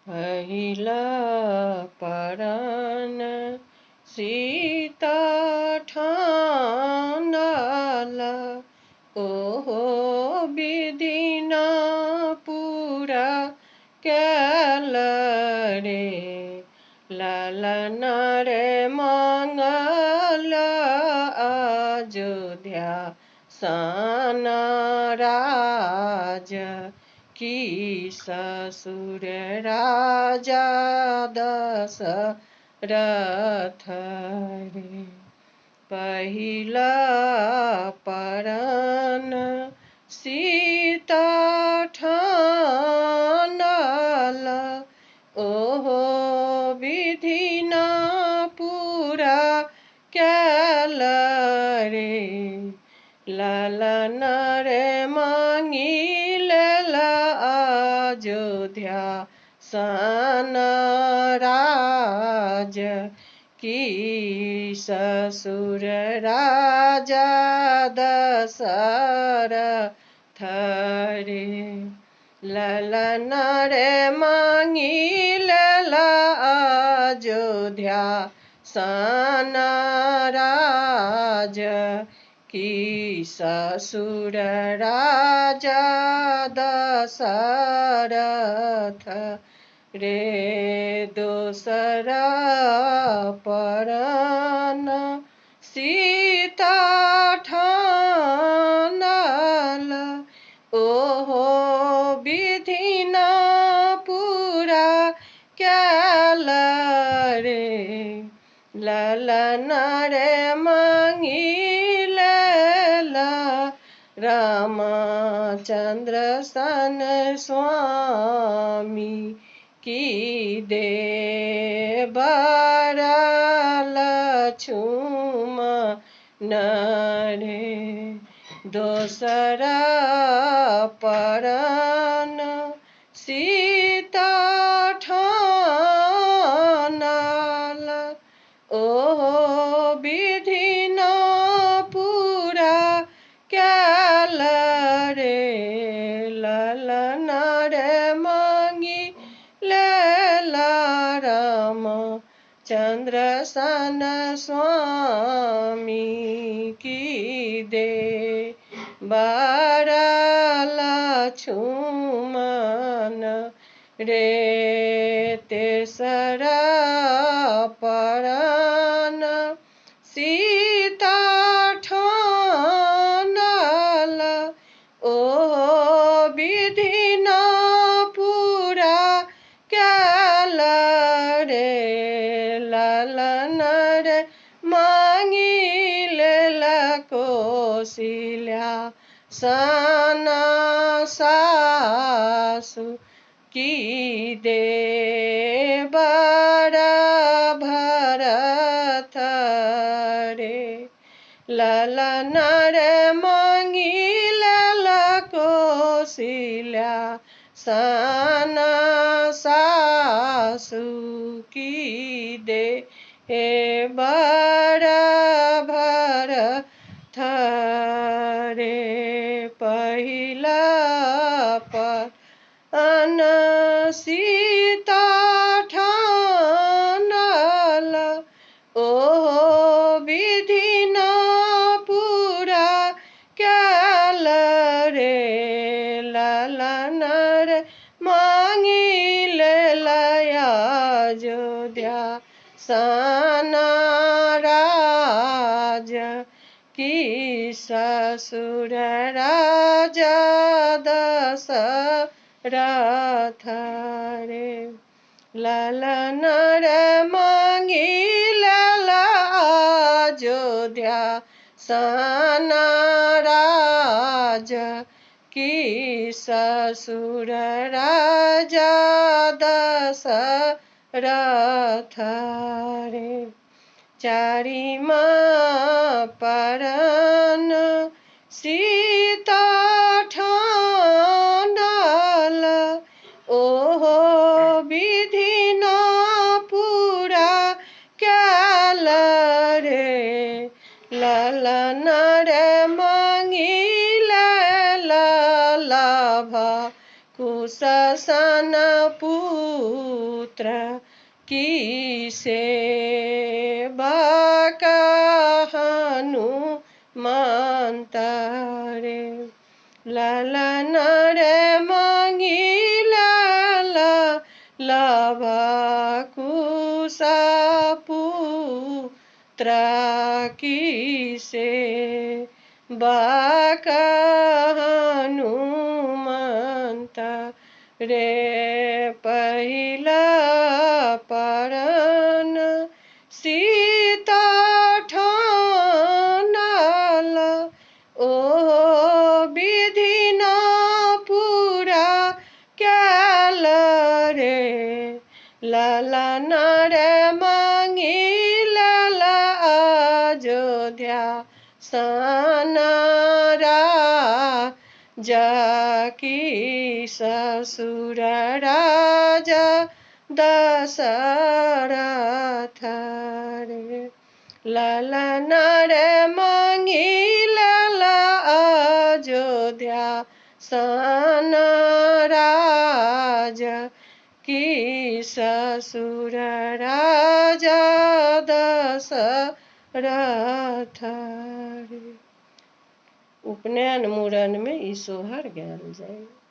पहिला परान सीता ठानला ओहो विधिना पूरा कैल रे लालन रे मंगल अयोध्या सन राज की ससुर राजा दशरथ रे पहिला परान सीता ठानला ओहो विधिना पूरा कैल रे लालन रे मांगिलेला अयोध्या सन राज की ससुर राजा दशरथ रे ललन रे मांगिलेला अयोध्या सन राज की ससुर राजा दशरथ रे दोसरा परान सीता ठानला ओहो विधिना पूरा कैल रे ललन रे मांगिलेला रामचंद्र सन स्वामी की दे बड़ा लक्ष्मण रे दोसरा परान सीता ठानला ओहो विधिना पूरा कैल रे ललन रे मांगिलेला राम चंद्र सन स्वामी की दे बड़ा लक्ष्मण रे तेसरा परान सीता ठानला ओहो विधिना पूरा कैल रे लालन रे मांगिलेला कौशल्या सन सासु की दे बड़ा भरत रे ललन रे मांगिलेला कौशल्या सन सासु की दे बड़ा भरत रे पहिला परान सीता ठानला ओहो विधिना पूरा कैल रे ललन रे मांगिलेला अयोध्या सन राज की ससुर राजा दशरथ रे ललन रे मांगिलेला अयोध्या सन राज की ससुर राजा दशरथ रे चारिमा परान सीता ठानला ओहो विधिना पूरा कैल रे ललन रे मांगिलेला लाभ कुश सन पुत्र की सेवा का हनुमंत रे। ललन रे मांगी लाला लाभा कुसा पुत्र की सेवा का हनुमंत रे। पहिला परन सीता ठानल ओ विधि न पूरा कैल रे। ललन रे मांगी लाला अयोध्या सन राजा की ससुर राजा दशरथ रे। ललन रे मांगी लाला अयोध्या सन राजा की ससुर राजा दशरथ रे। उपनयन मूड़न में ई सोहर गायल जाए।